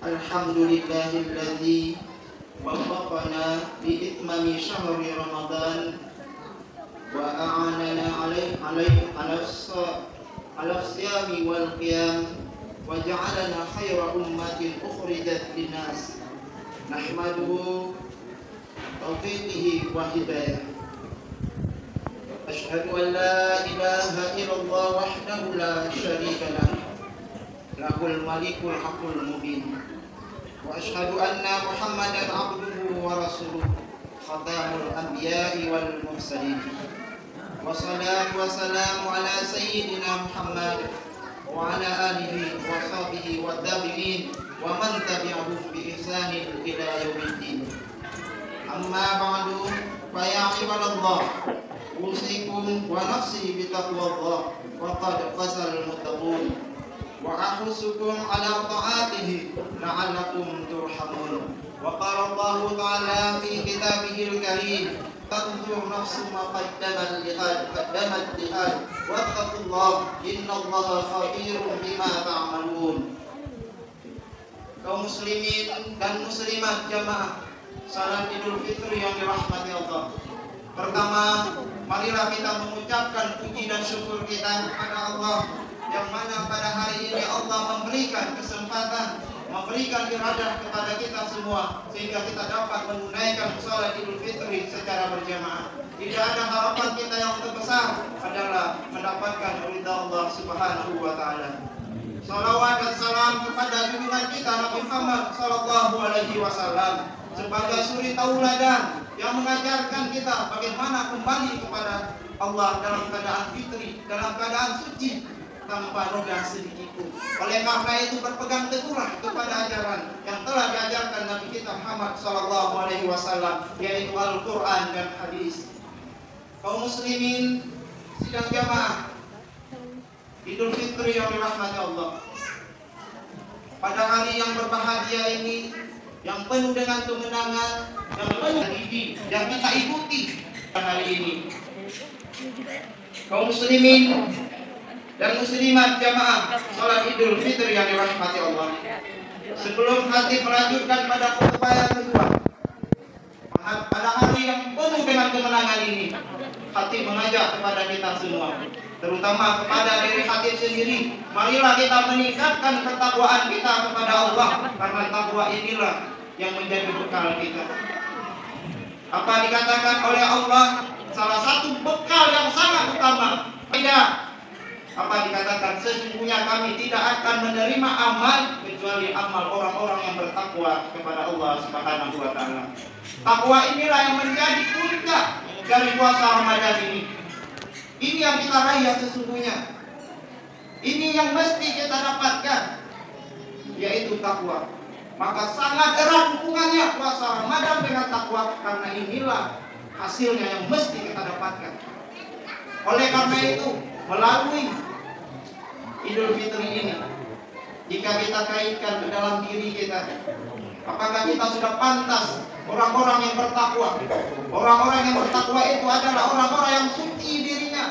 Alhamdulillahilladzi waffaqana biitmami syahri Ramadan wa a'anana ala siyami wal qiyam wa ja'alana khayra ummatin ukhrijat linnas nahmaduhu taufiqihi wa hidayah. Asyhadu an la ilaha illallah wahdahu la syarika lah, lahul malikul haqqul mubin. Wa asyhadu anna Muhammadan abduhu wa rasuluh, khatamul anbiya'i wal mursalin. Wassalatu wassalamu ala sayyidina Muhammad wa ala alihi wa sahbihi wa tabi'in wa man tabi'ahum bi ihsanin ila yaumiddin. Amma ba'du, fa ya ibadallah, usikum wa nafsi bi taqwallah wa qad fasal muttaqun wa ahsukum ala ta'atihi la'allakum turhamun. Wa qala Allah ta'ala fi kitabihil karim, tanzur nafsu ma qaddamat liqad wattaqullah innallaha khabirun bima ta'malun. Kaum muslimin dan muslimat jamaah salat Idul Fitri yang dirahmati Allah. Pertama, marilah kita mengucapkan puji dan syukur kita kepada Allah, yang mana pada hari ini Allah memberikan kesempatan, memberikan iradah kepada kita semua sehingga kita dapat menunaikan salat Idul Fitri secara berjamaah. Tidak ada harapan kita yang terbesar adalah mendapatkan ridha Allah Subhanahu wa taala. Salawat dan salam kepada junjungan kita Nabi Muhammad sallallahu alaihi wasallam sebagai suri tauladan yang mengajarkan kita bagaimana kembali kepada Allah dalam keadaan fitri, dalam keadaan suci, tanpa noda sedikit pun. Oleh karena itu berpegang teguhlah kepada ajaran yang telah diajarkan Nabi kita Muhammad sallallahu alaihi wasallam, yaitu Al-Qur'an dan hadis. Kaum muslimin sidang jamaah Idul Fitri yang dirahmati Allah, pada hari yang berbahagia ini, yang penuh dengan kemenangan, yang penuh yang kita ikuti hari ini, kaum muslimin dan muslimat jamaah salat Idul Fitri yang dirahmati Allah. Sebelum hati melanjutkan pada khutbah yang kedua, pada hari yang penuh dengan kemenangan ini, hati mengajak kepada kita semua, terutama kepada diri hati sendiri, marilah kita meningkatkan ketakwaan kita kepada Allah, karena takwa inilah yang menjadi bekal kita. Apa dikatakan oleh Allah, salah satu bekal yang sangat utama, apa dikatakan, sesungguhnya kami tidak akan menerima amal kecuali amal orang-orang yang bertakwa kepada Allah Subhanahu wa taala. Takwa inilah yang menjadi puncak dari puasa Ramadan ini. Ini yang kita raih sesungguhnya. Ini yang mesti kita dapatkan, yaitu takwa. Maka sangat erat hubungannya puasa Ramadan dengan takwa, karena inilah hasilnya yang mesti kita dapatkan. Oleh karena itu, melalui Idul Fitri ini, jika kita kaitkan ke dalam diri kita, apakah kita sudah pantas orang-orang yang bertakwa? Orang-orang yang bertakwa itu adalah orang-orang yang suci dirinya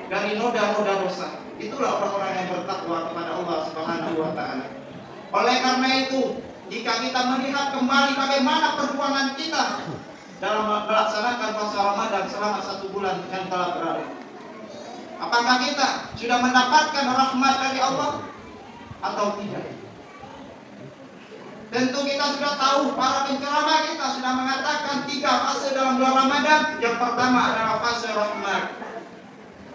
dari noda-noda dosa. Itulah orang-orang yang bertakwa kepada Allah Subhanahu wa taala. Oleh karena itu, jika kita melihat kembali bagaimana perjuangan kita dalam melaksanakan puasa Ramadan selama 1 bulan yang telah berlalu, apakah kita sudah mendapatkan rahmat dari Allah atau tidak? Tentu kita sudah tahu, para penceramah kita sudah mengatakan 3 fase dalam bulan Ramadan. Yang pertama adalah fase rahmat.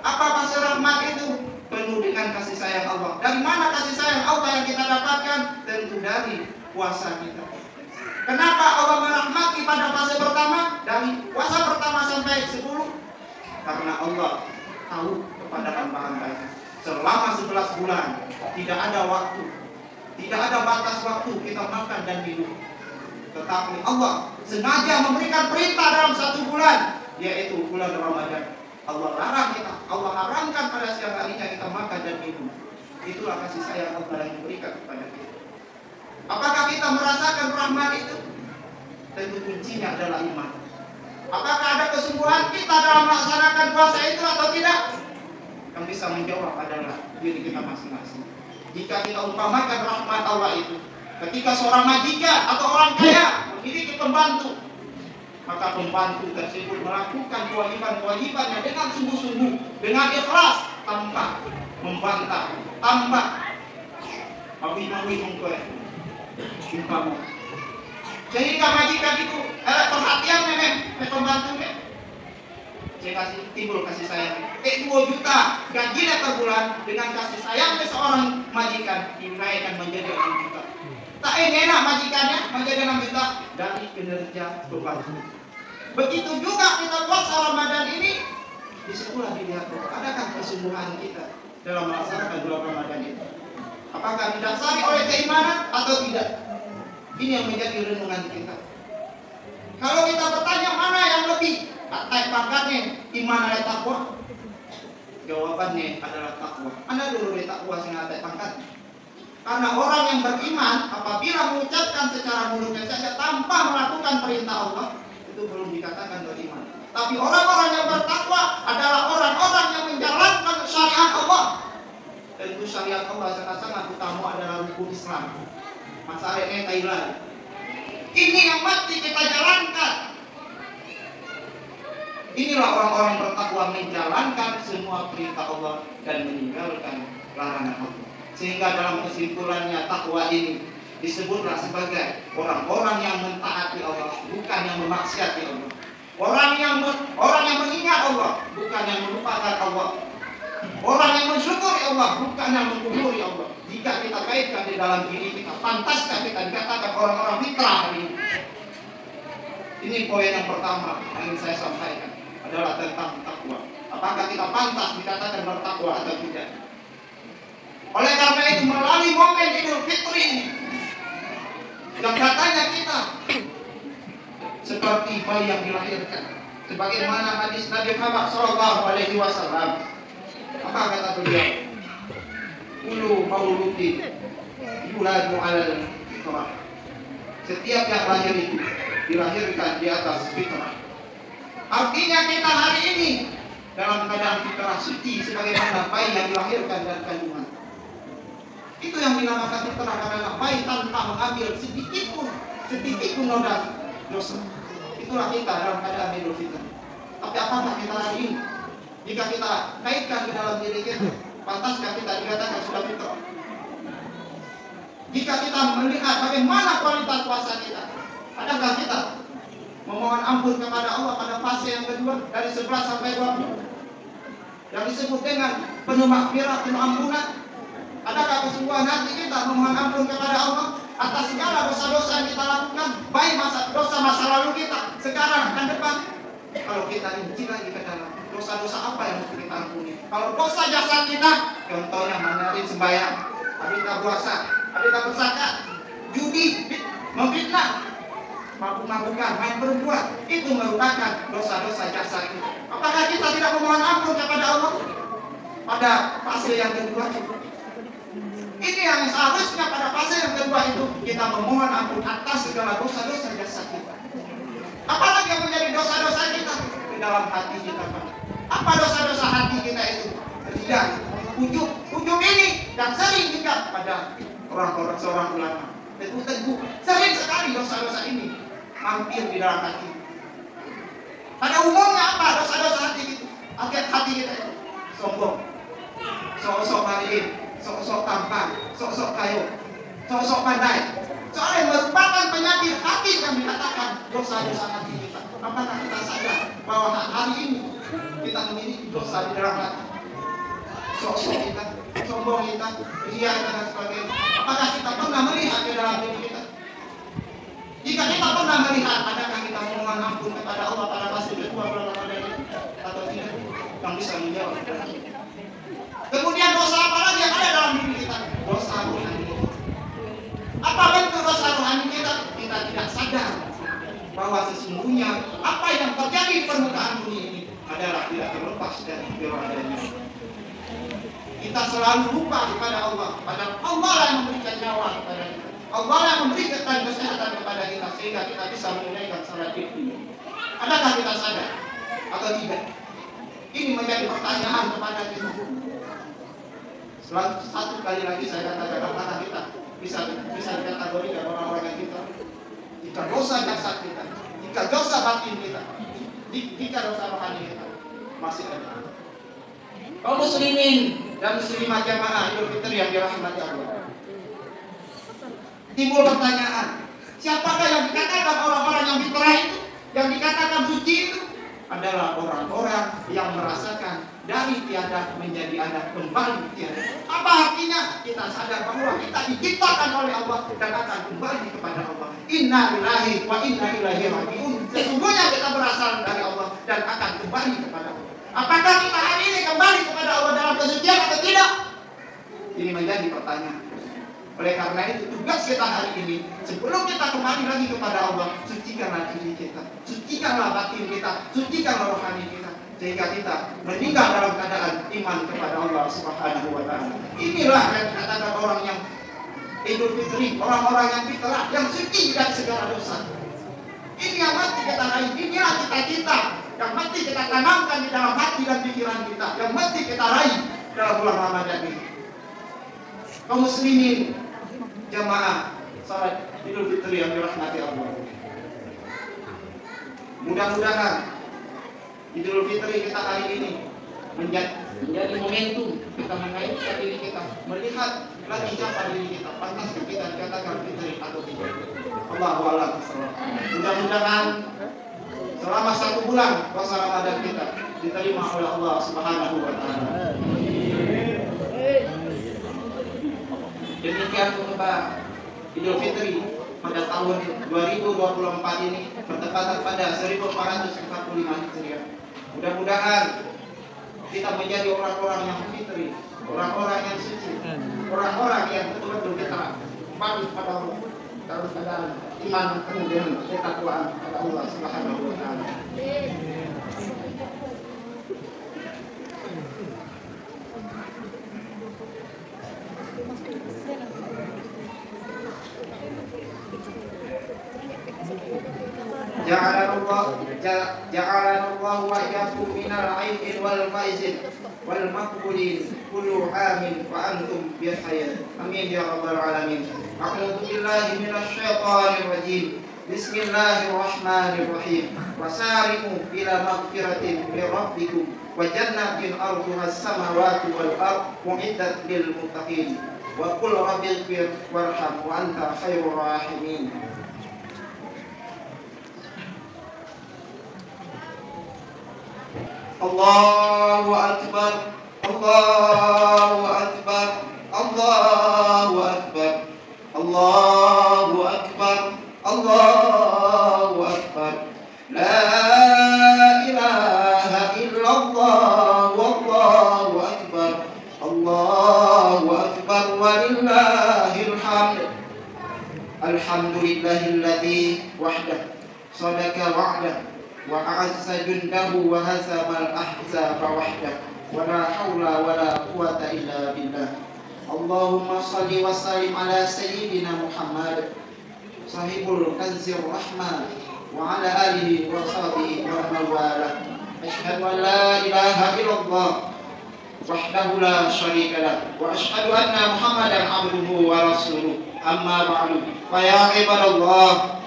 Apa fase rahmat itu? Penuh dengan kasih sayang Allah. Dari mana kasih sayang Allah yang kita dapatkan? Tentu dari puasa kita. Kenapa Allah merahmati pada fase pertama? Dari puasa pertama sampai 10? Karena Allah tahu kepada hamba-hambanya selama 11 bulan tidak ada waktu, tidak ada batas waktu kita makan dan minum. Tetapi Allah sengaja memberikan perintah dalam 1 bulan, yaitu bulan Ramadan. Allah larang kita, Allah haramkan pada siang harinya kita makan dan minum. Itulah kasih sayang Allah yang diberikan kepada kita. Apakah kita merasakan rahmat itu? Tentu kuncinya adalah iman. Apakah ada kesungguhan kita dalam melaksanakan puasa itu atau tidak? Yang bisa menjawab adalah diri kita masing-masing. Jika kita umpamakan rahmat Allah itu, ketika seorang majikan atau orang kaya memiliki pembantu, maka pembantu tersebut melakukan kewajiban-kewajibannya dengan sungguh-sungguh, dengan ikhlas, tanpa membantah, tanpa mawi-mawi mengkoyak. Sehingga majikan itu perhatian memang pembantu memang. Saya timbul kasih sayang. 2 juta gajinya per bulan, dengan kasih sayangnya seorang majikan dinaikkan menjadi 6 juta. Tak enak majikannya menjadi 6 juta dari kinerja pembantu. Begitu juga kita puasa Ramadan ini, disitulah dilihat adakah kesungguhan kita dalam melaksanakan bulan Ramadan itu. Apakah didasari oleh keimanan atau tidak? Ini yang menjadi renungan kita. Kalau kita bertanya mana yang lebih naik pangkatnya, iman atau takwa? Jawabannya adalah takwa. Anda dulu takwa sing naik pangkat. Karena orang yang beriman apabila mengucapkan secara mulutnya saja tanpa melakukan perintah Allah, itu belum dikatakan beriman. Tapi orang-orang yang bertakwa adalah orang-orang yang menjalankan syariat Allah. Tentu syariat Allah sangat-sangat utama adalah rukun Islam. Masalahnya Thailand. Ini yang mesti kita jalankan. Inilah orang-orang bertakwa menjalankan semua perintah Allah dan meninggalkan larangan Allah. Sehingga dalam kesimpulannya takwa ini disebutlah sebagai orang-orang yang mentaati Allah, bukan yang memaksiati Allah. Orang yang mengingat Allah, bukan yang melupakan Allah. Orang yang mensyukuri Allah, bukan yang mengkufuri Allah. Jika kita kaitkan di dalam diri kita, pantaskah kita dikatakan orang-orang fitrah hari ini? Ini poin yang pertama yang ingin saya sampaikan adalah tentang takwa. Apakah kita pantas dikatakan bertakwa atau tidak? Oleh karena itu melalui momen Idul Fitri ini, yang katanya kita seperti bayi yang dilahirkan, sebagaimana hadis Nabi Muhammad SAW. Apa kata beliau? Kullu mauludin yuladu 'alal fitrah. Setiap yang lahir itu dilahirkan di atas fitrah. Artinya kita hari ini dalam keadaan fitrah suci sebagaimana bayi yang dilahirkan dari kandungan. Itu yang dinamakan fitrah, karena bayi tanpa mengambil sedikit pun noda dosa. Itulah kita dalam keadaan Idul Fitri. Tapi apakah kita hari ini? Jika kita kaitkan ke dalam diri kita, pantaskah kita dikatakan sudah fitrah? Jika kita melihat bagaimana kualitas puasa kita, adakah kita memohon ampun kepada Allah pada fase yang kedua dari 11 sampai 20 yang disebut dengan penuh maghfirah, penuh ampunan? Adakah kesungguhan hati kita memohon ampun kepada Allah atas segala dosa-dosa yang kita lakukan, baik dosa masa lalu kita, sekarang dan depan? Kalau kita rinci lagi ke dalam dosa-dosa apa yang mesti kita ampuni? Kalau dosa jasad kita, contohnya menarik sembahyang, adita puasa, adita berzakat, judi, memfitnah, mabuk-mabukan, main perempuan, itu merupakan dosa-dosa jasad kita. Apakah kita tidak memohon ampun kepada Allah pada fase yang kedua? Ini yang seharusnya pada fase yang kedua itu kita memohon ampun atas segala dosa-dosa jasad kita. Apalagi yang menjadi dosa-dosa kita di dalam hati kita, Pak. Apa dosa-dosa hati kita itu? Ria, ujung ini, dan sering juga pada orang-orang seorang ulama. Teguh, sering sekali dosa-dosa ini mampir di dalam hati. Pada umumnya apa dosa-dosa hati itu? Hati kita itu sombong, sok-sok marin, sok-sok tampan, sok-sok kayu, sok-sok pandai. Soalnya merupakan penyakit hati yang dikatakan dosa-dosa hati kita. Apakah kita sadar bahwa hari ini kita memiliki dosa di dalam hati? Sok-sok kita, sombong kita, ria kita dan sebagainya. Apakah kita pernah melihat ke dalam diri kita? Jika kita pernah melihat, adakah kita memohon ampun kepada Allah pada fase kedua bulan Ramadan ini atau tidak? Yang bisa menjawab. Kemudian dosa apa lagi yang ada dalam diri kita? Dosa rohani. Apa bentuk dosa rohani kita? Kita tidak sadar bahwa sesungguhnya apa yang terjadi di permukaan bumi ini adalah tidak terlepas dari kekuasaannya. Kita selalu lupa kepada Allah, padahal Allah yang memberikan nyawa kepada kita. Allah yang memberikan kesehatan kepada kita sehingga kita bisa menunaikan salat ini. Adakah kita sadar atau tidak? Ini menjadi pertanyaan kepada kita. Satu kali lagi saya katakan, apakah kita bisa dikategorikan orang-orang yang kita, jika dosa jasad kita, jika dosa batin kita, jika dosa rohani kita masih ada. Kaum muslimin dan muslimah jamaah Idul Fitri yang dirahmati Allah, timbul pertanyaan, siapakah yang dikatakan orang-orang yang fitrah itu, yang dikatakan suci itu? Adalah orang-orang yang merasakan dari tiada menjadi ada, kembali tiada. Apa artinya? Kita sadar bahwa kita diciptakan oleh Allah dan akan kembali kepada Allah. Inna lillahi wa inna ilaihi raji'un. Sesungguhnya kita berasal dari Allah dan akan kembali kepada Allah. Apakah kita hari ini kembali kepada Allah dalam kesucian atau tidak? Ini menjadi pertanyaan. Oleh karena itu tugas kita hari ini, sebelum kita kembali lagi kepada Allah, sucikanlah diri kita, sucikanlah batin kita, sucikanlah rohani kita, sehingga kita meninggal dalam keadaan iman kepada Allah Subhanahu wa Ta'ala. Inilah yang dikatakan orang yang Idul Fitri, orang-orang yang fitrah, yang suci dari segala dosa. Ini yang mesti kita raih, inilah cita-cita yang mesti kita tanamkan di dalam hati dan pikiran kita, yang mesti kita raih dalam bulan Ramadan ini. Kaum muslimin jamaah salat Idul Fitri yang dirahmati Allah, mudah-mudahan Idul Fitri kita hari ini menjadi momentum kita mengaitkan diri kita, melihat lagi siapa diri kita, pantas kita dikatakan fitri atau tidak. Allahu a'lam. Mudah-mudahan selama 1 bulan puasa Ramadan kita diterima oleh Allah Subhanahu wa Ta'ala. Demikian khutbah Idul Fitri pada tahun 2024 ini bertepatan pada 1445 Hijriah. Mudah-mudahan kita menjadi orang-orang yang fitri, orang-orang yang suci, orang-orang yang betul-betul kita kembali kepada Allah dalam keadaan iman kemudian ketakwaan kepada Allah Subhanahu wa Ta'ala. Ja'alana Allah wa iyyakum minal aidin wal faizin wal maqbulin kullu amin wa antum bi khair. Amin ya rabbal alamin. A'udzu billahi minasy syaithanir rajim. Bismillahirrahmanirrahim. Wasari'u ila maghfiratin min rabbikum wa jannatin arduha as-samawati wal ardh mu'iddat lil muttaqin. Wa qul rabbighfir warham wa anta khairur rahimin. Allahu akbar, Allahu akbar, Allahu akbar, Allahu akbar, Allahu akbar. La ilaha illallah, wallahu akbar, Allahu akbar, walillahil hamd. Alhamdulillahilladzi wahdah sadaqa wa'dah wa a'azza jundahu wa hazamal ahzaba wahdah wa la hawla wa la quwwata illa billah. Allahumma salli wa sallim ala sayyidina Muhammad sahibul kanzir rahman wa ala alihi wa sahbihi wa man wala. Asyhadu an la ilaha illallah wahdahu la syarika lah wa asyhadu anna Muhammadan abduhu wa rasuluh. Amma ba'du. Fa ya ibadallah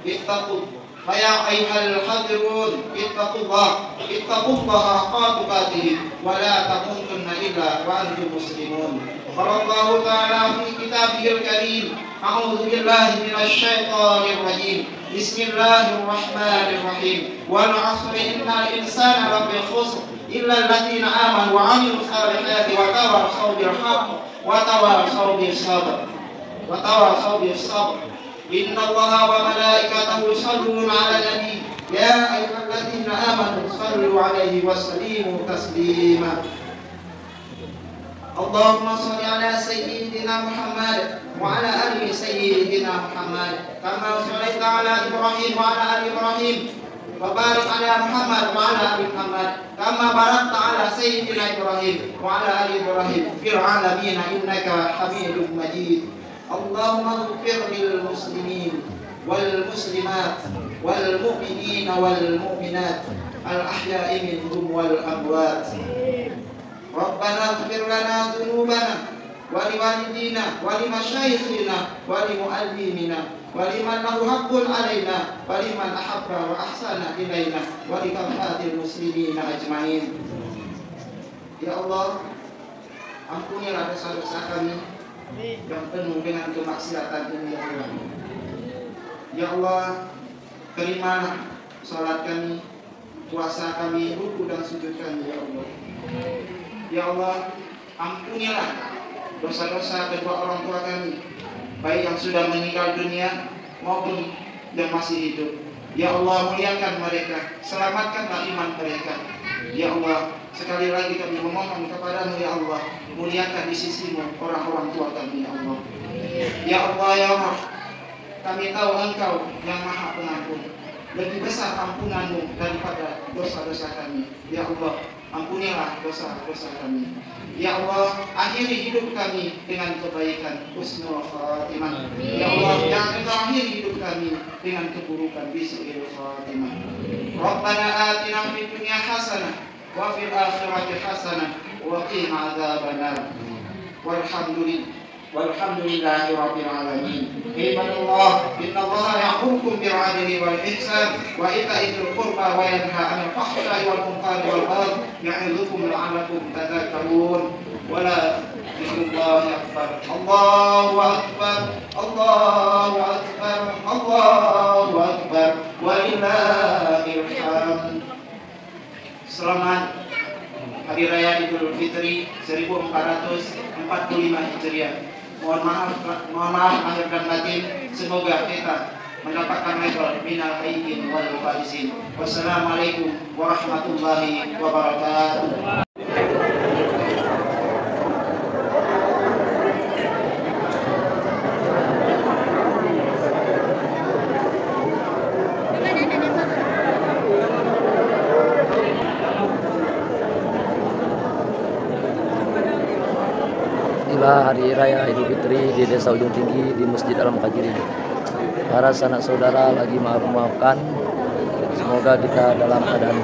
ittaqu فيا أيها الحاضرون اتقوا الله حق تقاته ولا تموتن إلا وأنتم مسلمون. قال الله تعالى في كتابه الكريم أعوذ بالله من الشيطان الرجيم بسم الله الرحمن الرحيم والعصر إن الإنسان لفي خسر إلا الذين آمنوا وعملوا الصالحات وتواصوا بالحق وتواصوا بالصبر. إن الله وملائكته يصلون على النبي يا أيها الذين آمنوا صلوا عليه وسلموا تسليما. اللهم صل على سيدنا محمد وعلى آل سيدنا محمد كما صليت على إبراهيم وعلى آل إبراهيم وبارك على محمد وعلى آل محمد كما باركت على سيدنا إبراهيم وعلى آل إبراهيم في العالمين إنك حميد مجيد. اللهم اغفر للمسلمين والمسلمات والمؤمنين والمؤمنات الأحياء منهم والأموات. Rabbana ighfir lana dzunubana wa liwalidina wa limasyayikhina wa limuallimina wa liman lahu haqqun alaina wa liman ahabba wa ahsana ilaina wa likaffatil muslimina ajmain. Ya Allah, ampunilah dosa-dosa kami yang penuh dengan kemaksiatan ini, ya Allah. Ya Allah, terimalah salat kami, puasa kami, ruku dan sujud kami, ya Allah. Ya Allah, ampunilah dosa-dosa kedua orang tua kami, baik yang sudah meninggal dunia maupun yang masih hidup. Ya Allah, muliakan mereka, selamatkanlah iman mereka. Ya Allah, sekali lagi kami memohon kepadamu, ya Allah, muliakan di sisimu orang-orang tua kami, ya Allah. Ya Allah, ya Allah, kami tahu Engkau yang Maha Pengampun, lebih besar ampunanmu daripada dosa-dosa kami. Ya Allah, ampunilah dosa-dosa kami. Ya Allah, akhiri hidup kami dengan kebaikan, husnul khatimah. Ya Allah, jangan Engkau akhiri hidup kami dengan keburukan, bisu'il khatimah. Rabbana atina fid dunya hasanah wa fil akhirati hasanah wa qina adzabannar. Walhamdulillahi rabbil alamin. Ibadallah, innallaha ya'murukum bil 'adli wal ihsan wa itaa'il qurba wa yanha 'anil fahsya'i wal munkari wal baghi ya'idzukum la'allakum tadhakkarun. Wala dzikrullahi akbar. Allahu akbar. Allahu akbar. Allahu akbar. Walillahil hamd. Selamat Hari Raya Idul Fitri 1445 Hijriah. Mohon maaf lahir dan batin. Semoga kita mendapatkan ridho minal aidin wal faizin. Wassalamualaikum warahmatullahi wabarakatuh. Hari Raya Idul Fitri di Desa Ujung Tinggi di Masjid Al-Muhajirin. Para sanak saudara lagi maafkan, semoga kita dalam keadaan